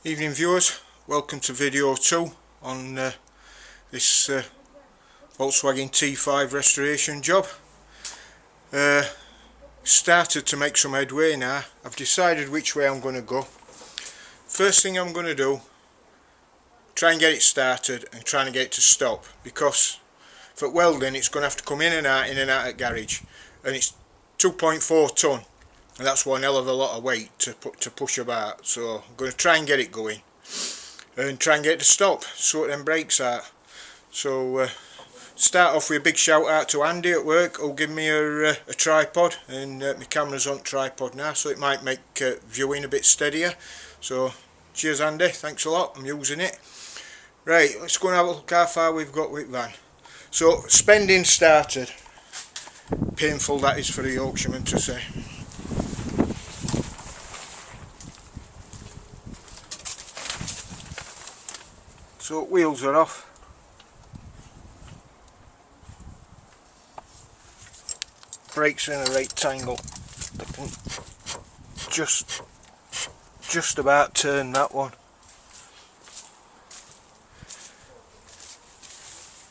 Evening viewers, welcome to video 2 on this Volkswagen T5 restoration job. Started to make some headway now. I've decided which way I'm going to go. First thing I'm going to do, try and get it started and try and get it to stop, because for welding it's going to have to come in and out at garage, and it's 2.4 tonne. And that's one hell of a lot of weight to push about, so I'm going to try and get it going and try and get it to stop, sort them brakes out. So start off with a big shout out to Andy at work, who'll give me a tripod, and my camera's on tripod now, so it might make viewing a bit steadier. So cheers Andy, thanks a lot, I'm using it. Right, let's go and have a look how far we've got with van. So spending started. Painful that is for a Yorkshireman to say. So wheels are off. Brakes are in a rectangle. I can just about turn that one.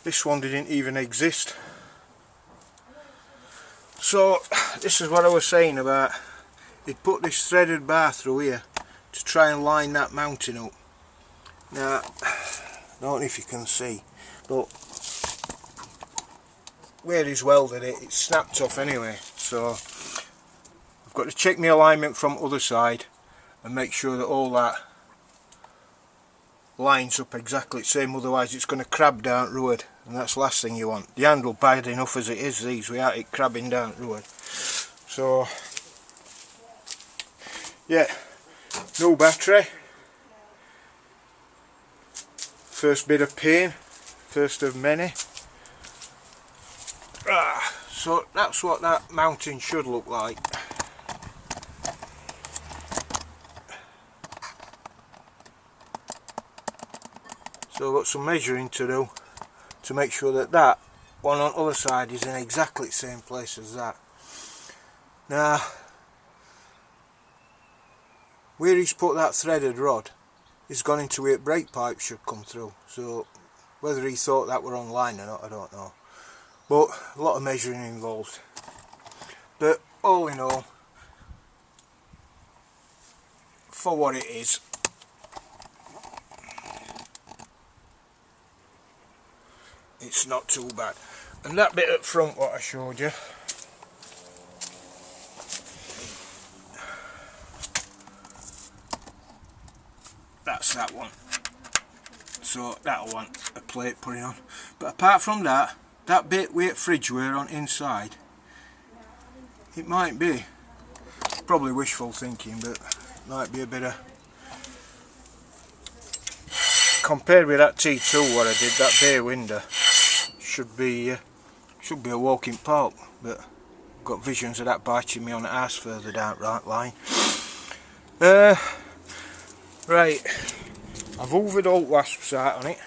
This one didn't even exist. So this is what I was saying about, he'd put this threaded bar through here to try and line that mounting up. Now, I don't know if you can see, but where he's welded it, it's snapped off anyway, so I've got to check my alignment from other side and make sure that all that lines up exactly the same, otherwise it's going to crab down the road, and that's the last thing you want. The handle bad enough as it is, these, without it crabbing down the road. So yeah, no battery. First bit of pain, first of many. So that's what that mounting should look like. So I've got some measuring to do to make sure that that one on the other side is in exactly the same place as that. Now, where he's put that threaded rod, he's gone into where brake pipe should come through, so whether he thought that were online or not, I don't know, but a lot of measuring involved. But all in all, for what it is, it's not too bad. And that bit up front what I showed you, that's that one, so that'll want a plate putting on. But apart from that, that bit with fridge wear on inside, it might be, probably wishful thinking, but it might be a bit of, compared with that T2 what I did, that bay window should be a walking park, but I've got visions of that biting me on the arse further down right line. Right, I've hoovered all wasps out on it.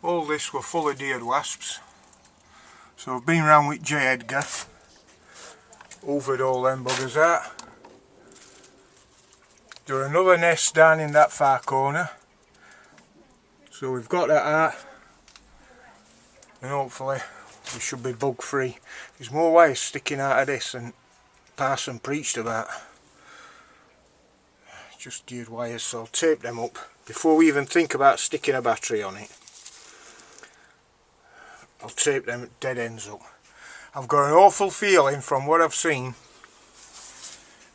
All this were full of dead wasps, so I've been round with J. Edgar, hoovered all them buggers out. There's another nest down in that far corner, so we've got that out, and hopefully we should be bug free. There's more wires sticking out of this than Parson preached about. Just dead wires, so I'll tape them up before we even think about sticking a battery on it. I'll tape them dead ends up. I've got an awful feeling from what I've seen,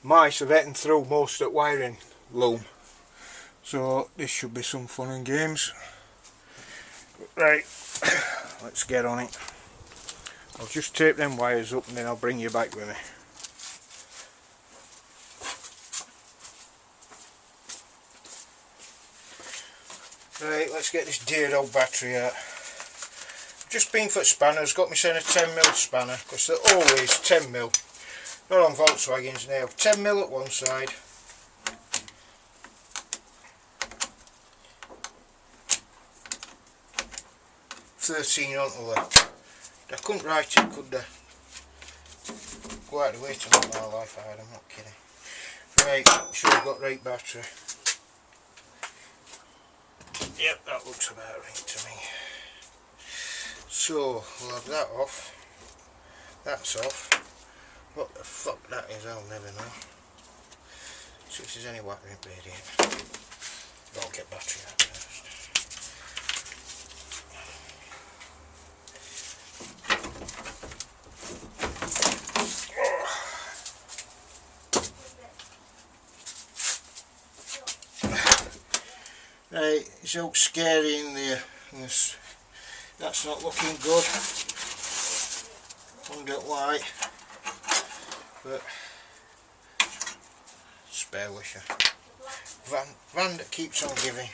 mice have eaten through most of the wiring loom, so this should be some fun and games. Right, let's get on it. I'll just tape them wires up and then I'll bring you back with me. Right, let's get this dear old battery out. Just been for spanners, got me saying a 10mm spanner, because they're always 10mm. Not on Volkswagens now. 10mm at one side. $13 on the left. I couldn't write it, could I? quite the way to make my life hard, I'm not kidding. Right, sure I've got right battery. Yep, that looks about right to me. So, we'll have that off. That's off. What the fuck that is, I'll never know. See if there's any wiring radiant. I'll get battery out first. Right, it's all scary in there. That's not looking good. Wonder why. But spare wisher. Van that keeps on giving.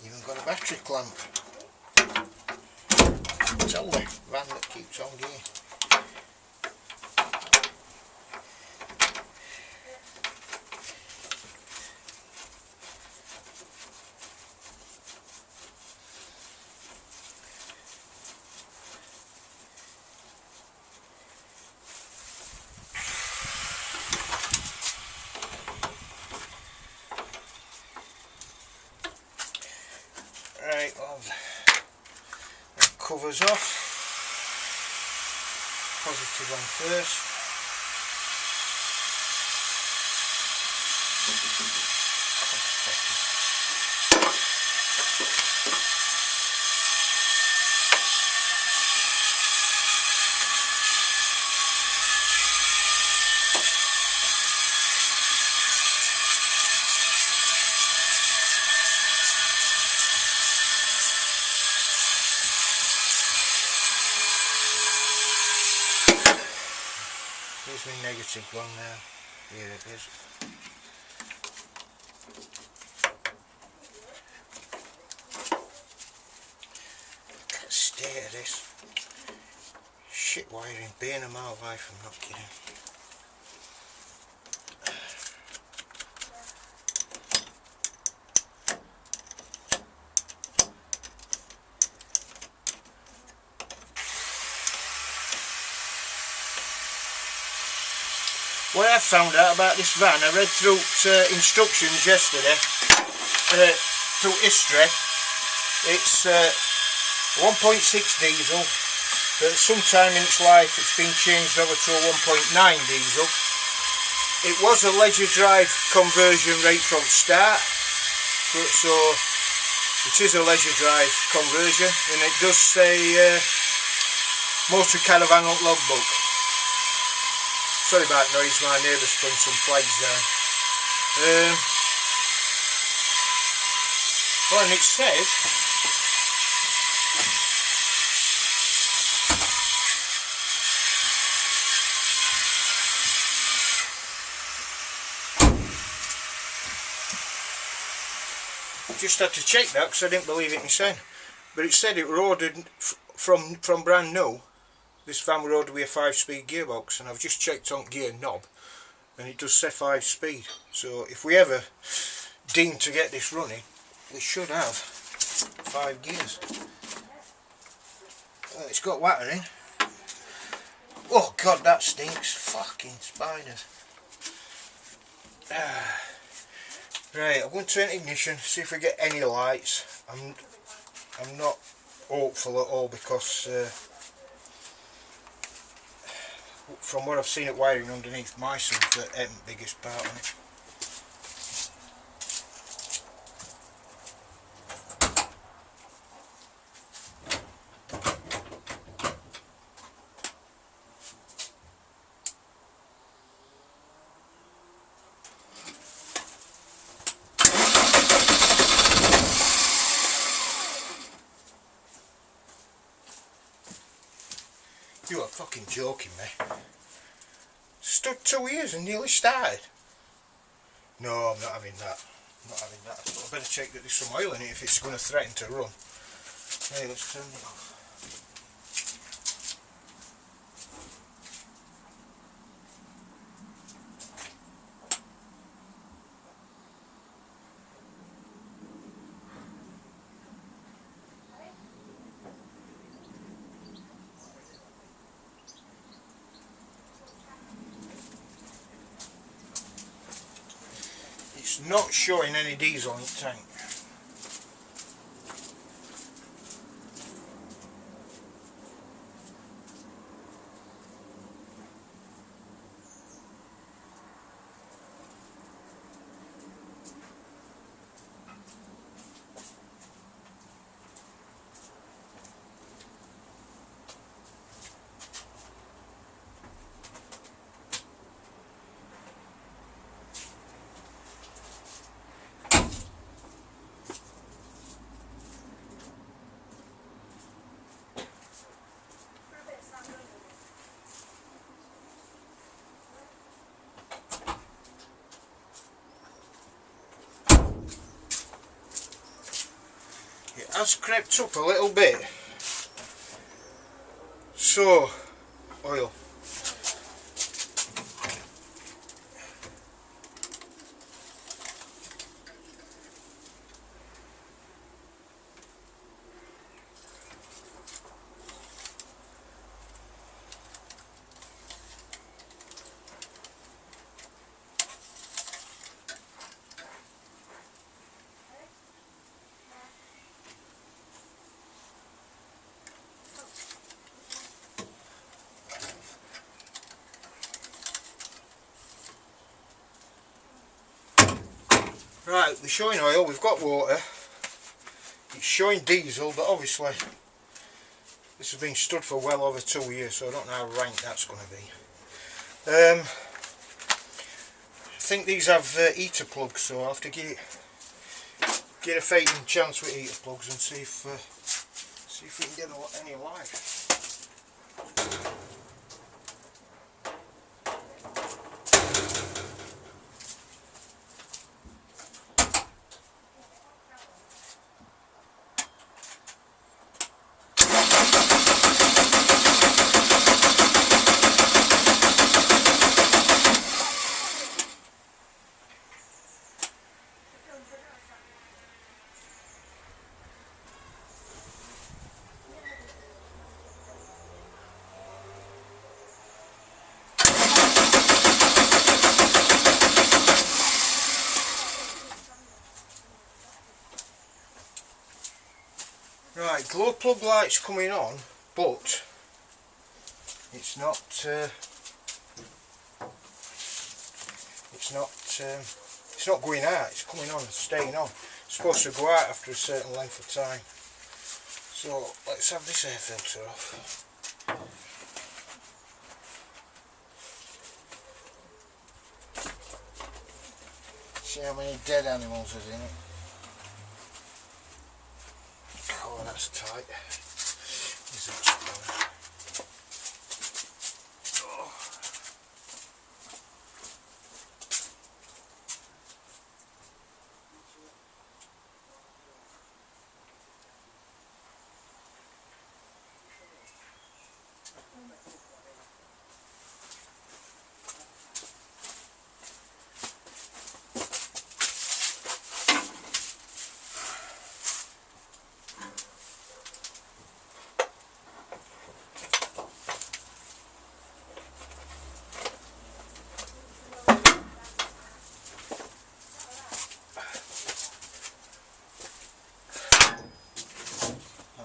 Even got a battery clamp. Tell me, van that keeps on giving. Right, well, that covers off. Positive one first. Here's my negative one now. Here it is. Can't stay at this. Shit wiring, bane of my life, I'm not kidding. What I found out about this van, I read through instructions yesterday, through history. It's 1.6 diesel, but sometime in its life it's been changed over to a 1.9 diesel. It was a leisure drive conversion right from start, so it is a leisure drive conversion, and it does say motor caravan logbook. Sorry about noise, my neighbour's putting some flags down. Well, and it says just had to check that because I didn't believe it myself. But it said it were ordered from brand new. This van were ordered with a 5-speed gearbox, and I've just checked on gear knob and it does say 5-speed. So if we ever deem to get this running, we should have 5 gears. Well, it's got water in. Oh god, that stinks. Fucking spiders. Right, I'm going to turn ignition, see if we get any lights. I'm not hopeful at all because from what I've seen at wiring underneath, mice are the biggest part on it. You are fucking joking me. Stood 2 years and nearly started. No, I'm not having that. I'm not having that. I better check that there's some oil in it if it's going to threaten to run. Hey, let's turn it off. it's not showing any diesel in the tank. It has crept up a little bit. So, oil. Right, we're showing oil, we've got water, it's showing diesel, but obviously this has been stood for well over 2 years, so I don't know how rank that's going to be. I think these have heater plugs, so I'll have to get a fighting chance with heater plugs and see if we can get any life. Right, glow plug light's coming on, but it's not going out. It's coming on and staying on. It's supposed to go out after a certain length of time. So let's have this air filter off. See how many dead animals are in it. Oh, that's tight. Is that spelling? Oh.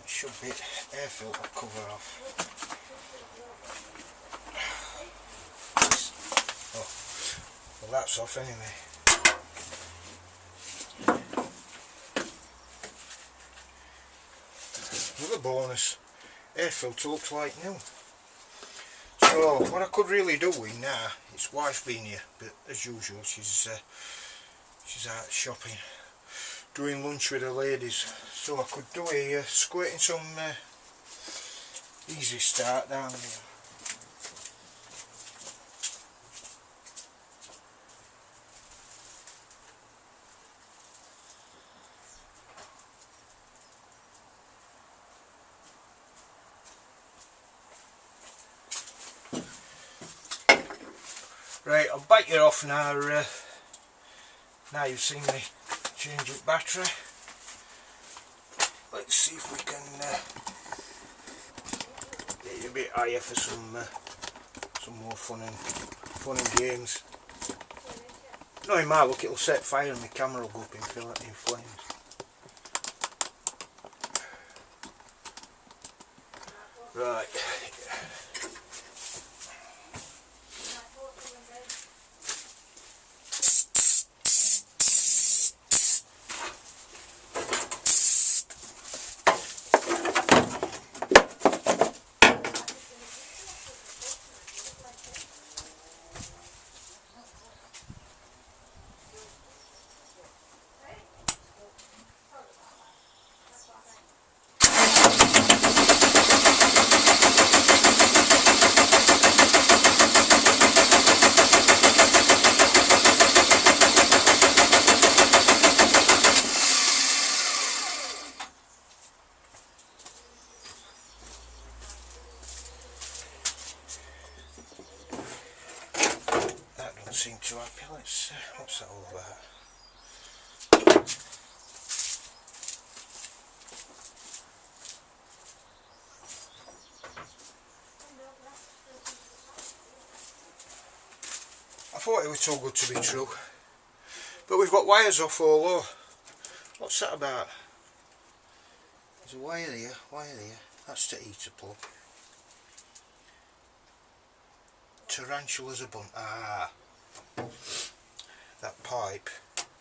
Should be air filter cover off. Oh, well that's off anyway. Another bonus, air filter looks like new. So what I could really do with now, it's wife being here, but as usual she's out shopping, doing lunch with the ladies. So I could do a squirting some easy start down here. Right, I'll back you off now. Now you've seen me change up battery. Let's see if we can get you a bit higher for some more fun and games. Knowing my luck, it'll set fire and my camera will go up in flames. Right. Seem too happy. Let's what's that all about? I thought it was too good to be true, but we've got wires off all over. What's that about? There's a wire here, that's the heater plug. Tarantulas are bunt. Ah, that pipe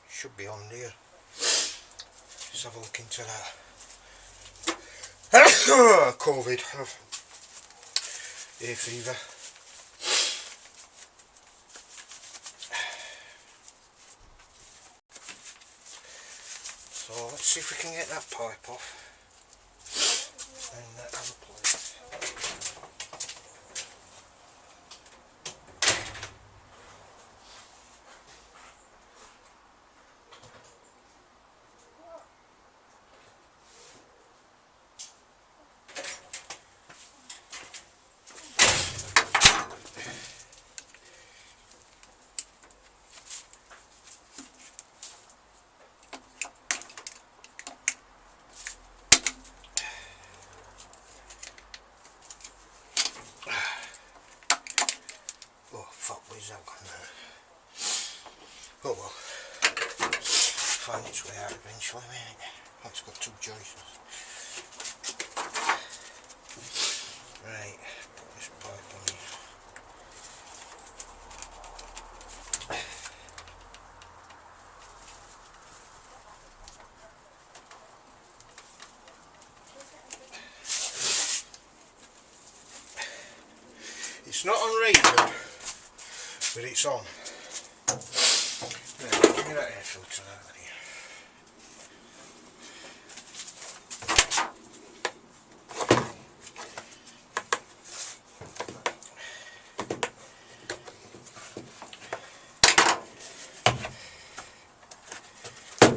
should be on there. Let's have a look into that. COVID, hay fever. So let's see if we can get that pipe off and have a play. Where's that gone now? Oh well, find its way out eventually, mate. Oh, it's got two joists. Right, put this pipe on here. It's not on radio, but it's on. Right, give me that air filter out of here.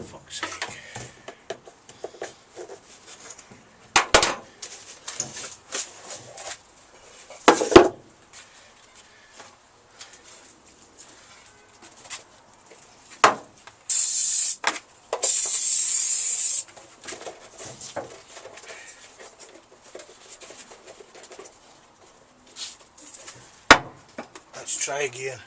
Fuck's sake. Let's try again.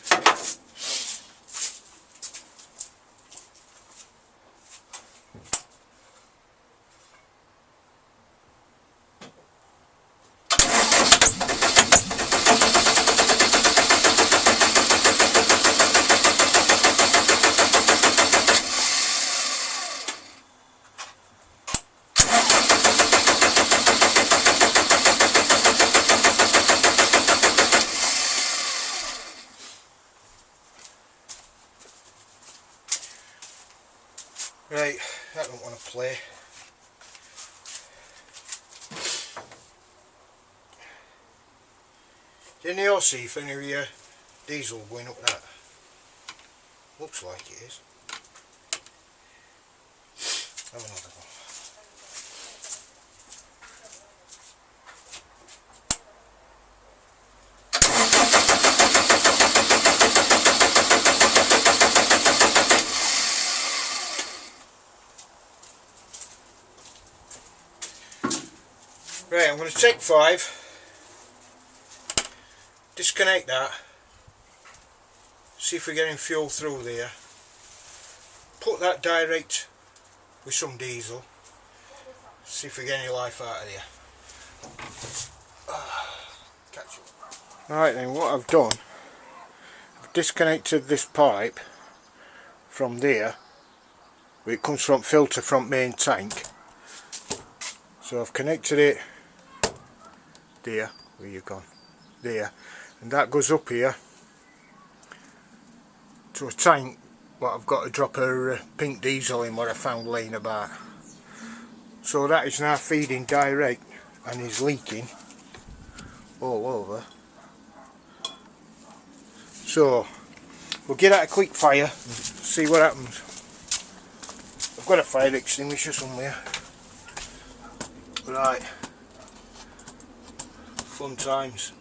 Right, I don't want to play. Didn't you all see if any of your diesel going up that? Looks like it is. Have another one. Right, I'm going to take 5, disconnect that, see if we're getting fuel through there, put that direct with some diesel, see if we get any life out of here. Catch up. Right then, what I've done, I've disconnected this pipe from there, where it comes from filter from main tank. So I've connected it there, where you've gone, there, and that goes up here to a tank what I've got to drop a pink diesel in, what I found laying about. So that is now feeding direct and is leaking all over. So we'll get out a quick fire and see what happens. I've got a fire extinguisher somewhere. Right, fun times.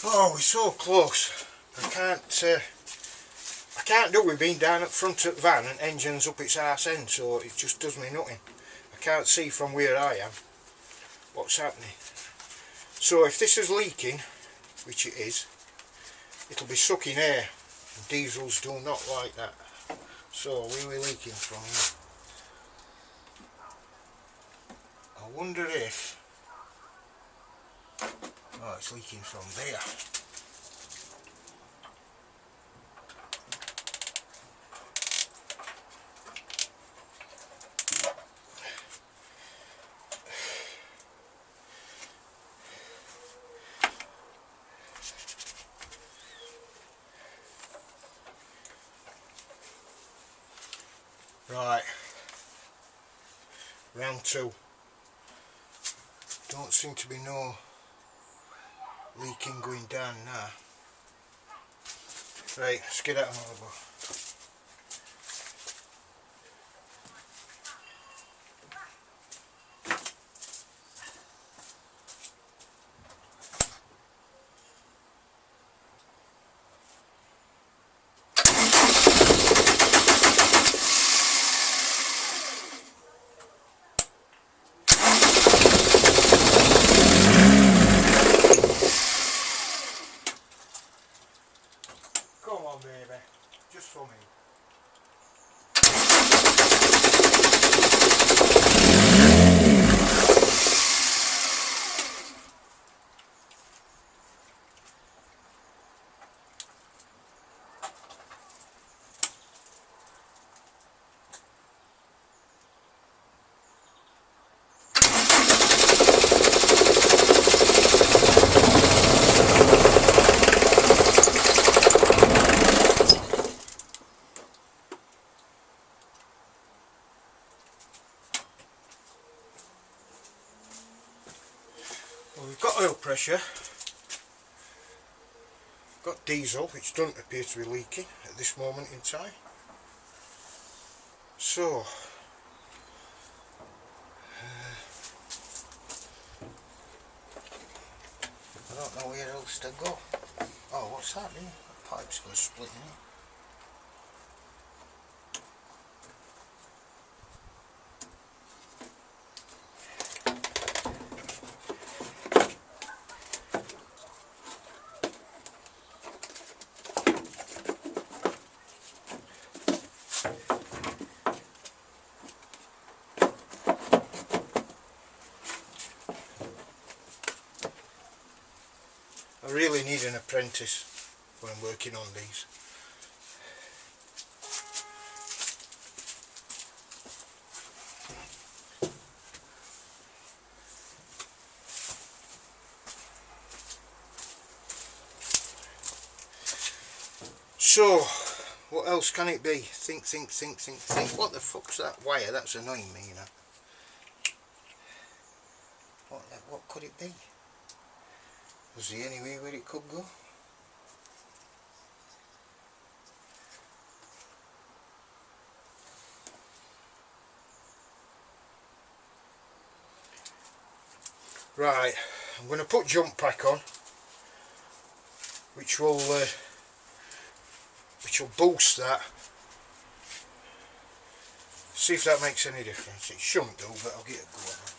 Oh, we're so close. I can't do it with being down at front of the van and engine's up its arse end, so it just does me nothing. I can't see from where I am what's happening. So if this is leaking, which it is, it'll be sucking air. Diesels do not like that. So where are we leaking from here? I wonder if... Oh, it's leaking from there. Right, round two. Don't seem to be no leaking going down now. Right, let's get out another one. Come on, baby, just for me. Well, we've got oil pressure, got diesel, which doesn't appear to be leaking at this moment in time. So, I don't know where else to go. Oh, what's that here? The pipe's going to split in it. I really need an apprentice when I'm working on these. So, what else can it be? Think. What the fuck's that wire? That's annoying me, you know. What could it be? Is there any way where it could go? Right, I'm going to put jump pack on, which will boost that. See if that makes any difference. It shouldn't do, but I'll get a go on it.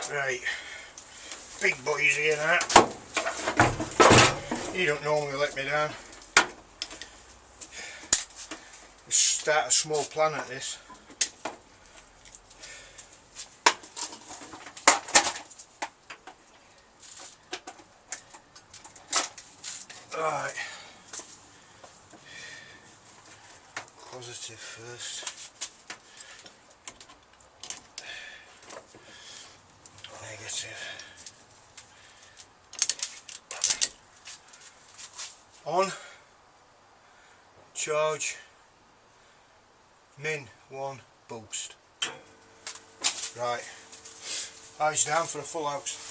Right, big boys here now. He don't normally let me down. We start a small plan at this. Right, positive first. Negative. On. Charge. Min 1 boost. Right. Eyes down for a full house.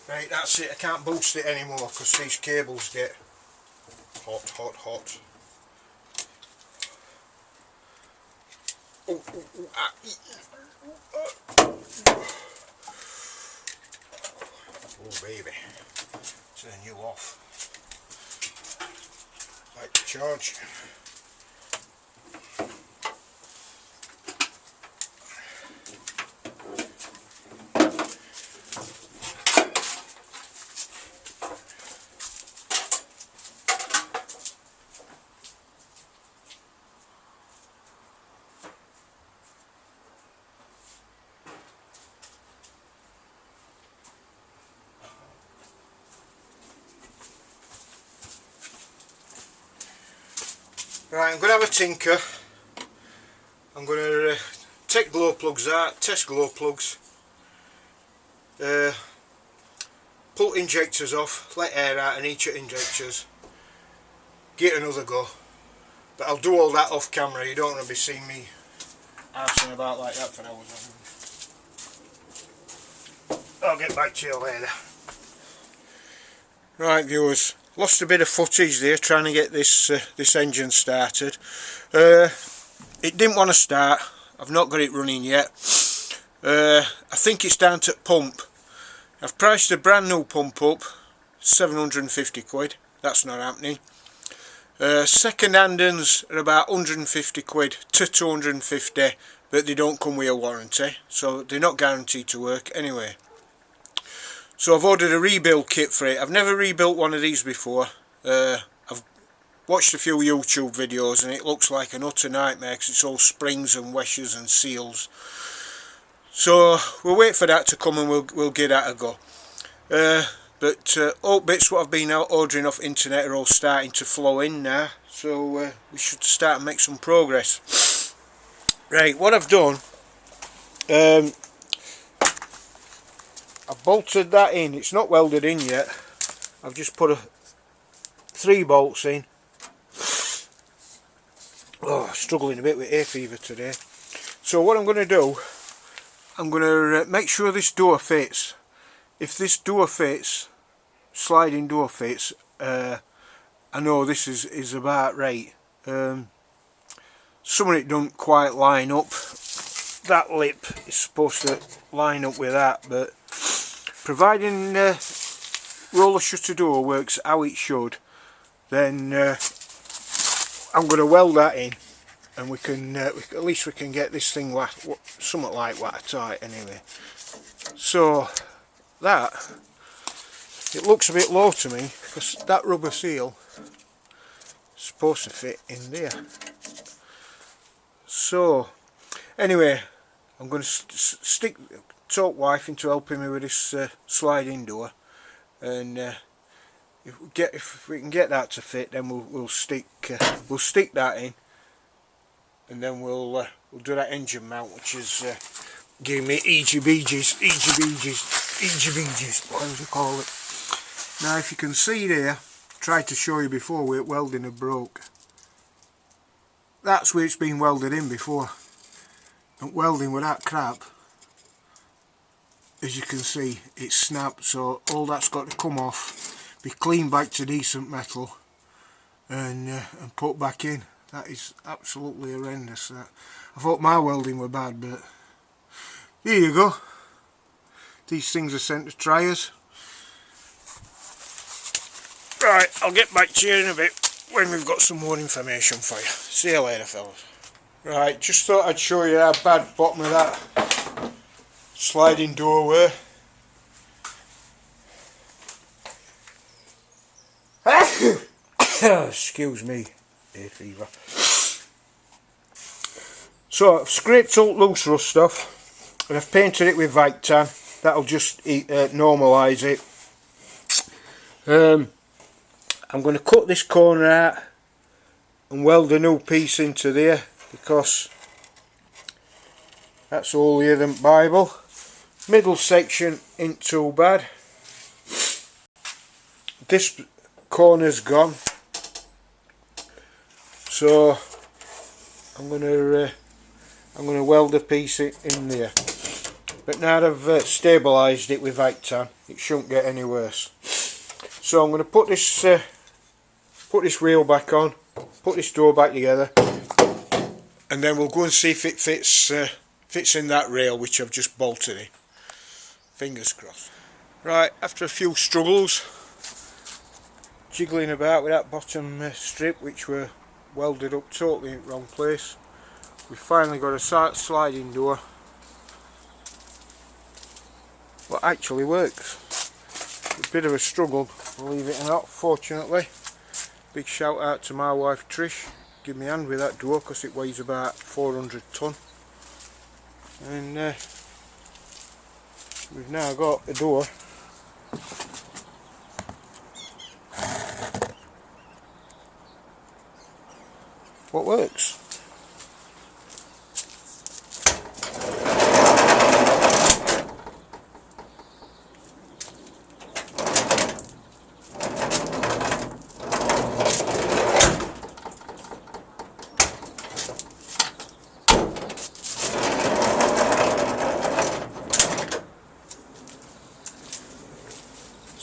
Right, that's it. I can't boost it anymore because these cables get hot. Oh, baby, turn you off. Right, charge. Right, I'm going to have a tinker. I'm going to take glow plugs out, test glow plugs, pull injectors off, let air out in each of injectors, get another go. But I'll do all that off camera. You don't want to be seeing me arsing about like that for hours. I'll get back to you later. Right viewers, lost a bit of footage there trying to get this this engine started. It didn't want to start. I've not got it running yet. I think it's down to pump. I've priced a brand new pump up, 750 quid. That's not happening. Second hand ones are about 150 quid to 250, but they don't come with a warranty, so they're not guaranteed to work anyway. So I've ordered a rebuild kit for it. I've never rebuilt one of these before. I've watched a few YouTube videos and it looks like an utter nightmare because it's all springs and washers and seals. So we'll wait for that to come and we'll give that a go. But all bits what I've been out ordering off internet are all starting to flow in now, so we should start and make some progress. Right, what I've done, I've bolted that in. It's not welded in yet. I've just put 3 bolts in. Oh, struggling a bit with hay fever today. So what I'm going to do, I'm going to make sure this door fits. If this door fits, sliding door fits, I know this is about right. Some of it don't quite line up. That lip is supposed to line up with that, but providing roller shutter door works how it should, then I'm going to weld that in, and we can at least we can get this thing somewhat like watertight anyway. So that, it looks a bit low to me because that rubber seal is supposed to fit in there. So anyway, I'm going to stick talk wife into helping me with this sliding door, and if we can get that to fit, then we'll stick that in, and then we'll do that engine mount, which is giving me EGBGs, whatever you call it. Now if you can see there, tried to show you before where welding had broke. That's where it's been welded in before. And welding with that crap, as you can see, it's snapped, so all that's got to come off, be cleaned back to decent metal, and put back in. That is absolutely horrendous. That. I thought my welding were bad, but here you go. These things are sent to triers. Right, I'll get back to you in a bit when we've got some more information for you. See you later, fellas. Right, just thought I'd show you how bad bottom of that sliding door were. Excuse me, hay fever. So I've scraped all loose rust off and I've painted it with Victan. That'll just normalise it. I'm going to cut this corner out and weld a new piece into there, because that's holier than Bible. Middle section ain't too bad. This corner's gone, so I'm going to weld a piece in there. But now that I've stabilised it with Victan, it shouldn't get any worse. So I'm going to put this wheel back on, put this door back together, and then we'll go and see if it fits in that rail which I've just bolted in. Fingers crossed. Right, after a few struggles, jiggling about with that bottom strip which were welded up totally in the wrong place, we finally got a sliding door what actually works. A bit of a struggle, believe it or not. Fortunately, big shout out to my wife Trish, give me a hand with that door because it weighs about 400 tonne, and we've now got a door what works.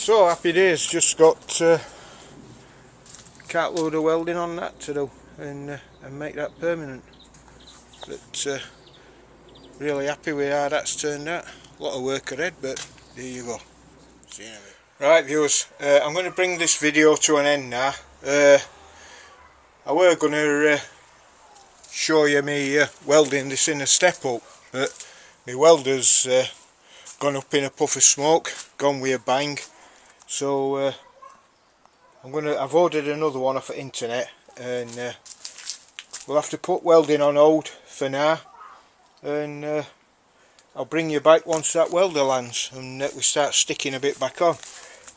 So happy days, just got cartload of welding on that to do and make that permanent. But really happy with how that's turned out. A lot of work ahead, but there you go. See you in a bit. Right viewers, I'm going to bring this video to an end now. I were going to show you me welding this in a step up, but my welder's gone up in a puff of smoke, gone with a bang. So I've ordered another one off the internet, and we'll have to put welding on hold for now, and I'll bring you back once that welder lands and we start sticking a bit back on.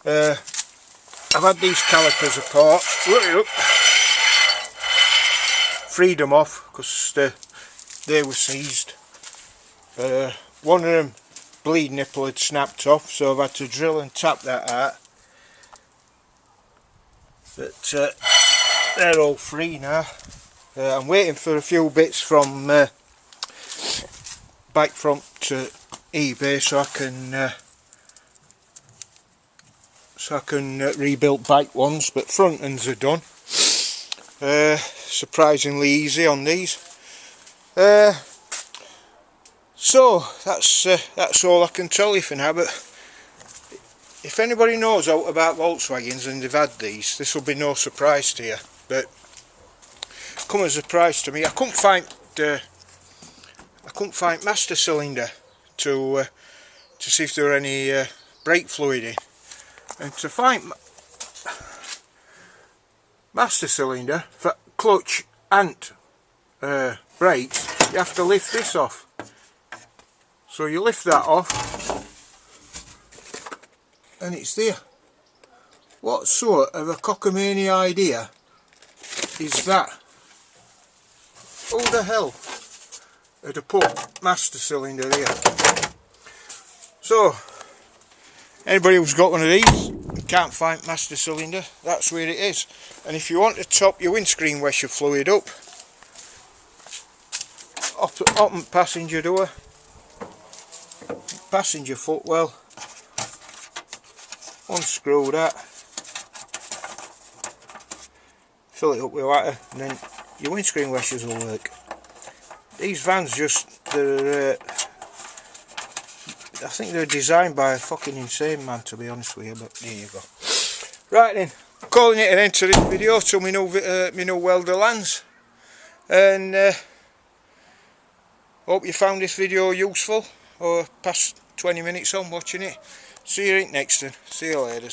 I've had these calipers apart, freed them off because they were seized. One of them bleed nipple had snapped off, so I've had to drill and tap that out. But they're all free now. I'm waiting for a few bits from back from to eBay so I can rebuild back ones, but front ends are done. Surprisingly easy on these. So that's all I can tell you for now. But if anybody knows out about Volkswagens and they've had these, this will be no surprise to you. But come as a surprise to me. I couldn't find master cylinder to see if there were any brake fluid in, and to find master cylinder for clutch and brakes, you have to lift this off. So you lift that off and it's there. What sort of a cockamamie idea is that? Who the hell had to put master cylinder there? So anybody who's got one of these and can't find master cylinder, that's where it is. And if you want to top your windscreen washer fluid up, open passenger door, passenger footwell, unscrew that, fill it up with water, and then your windscreen washers will work. These vans they're I think they're designed by a fucking insane man, to be honest with you, but there you go. Right then, I'm calling it an end to this video till my new welder lands, and hope you found this video useful, or past 20 minutes on watching it. See you in next one. See you later.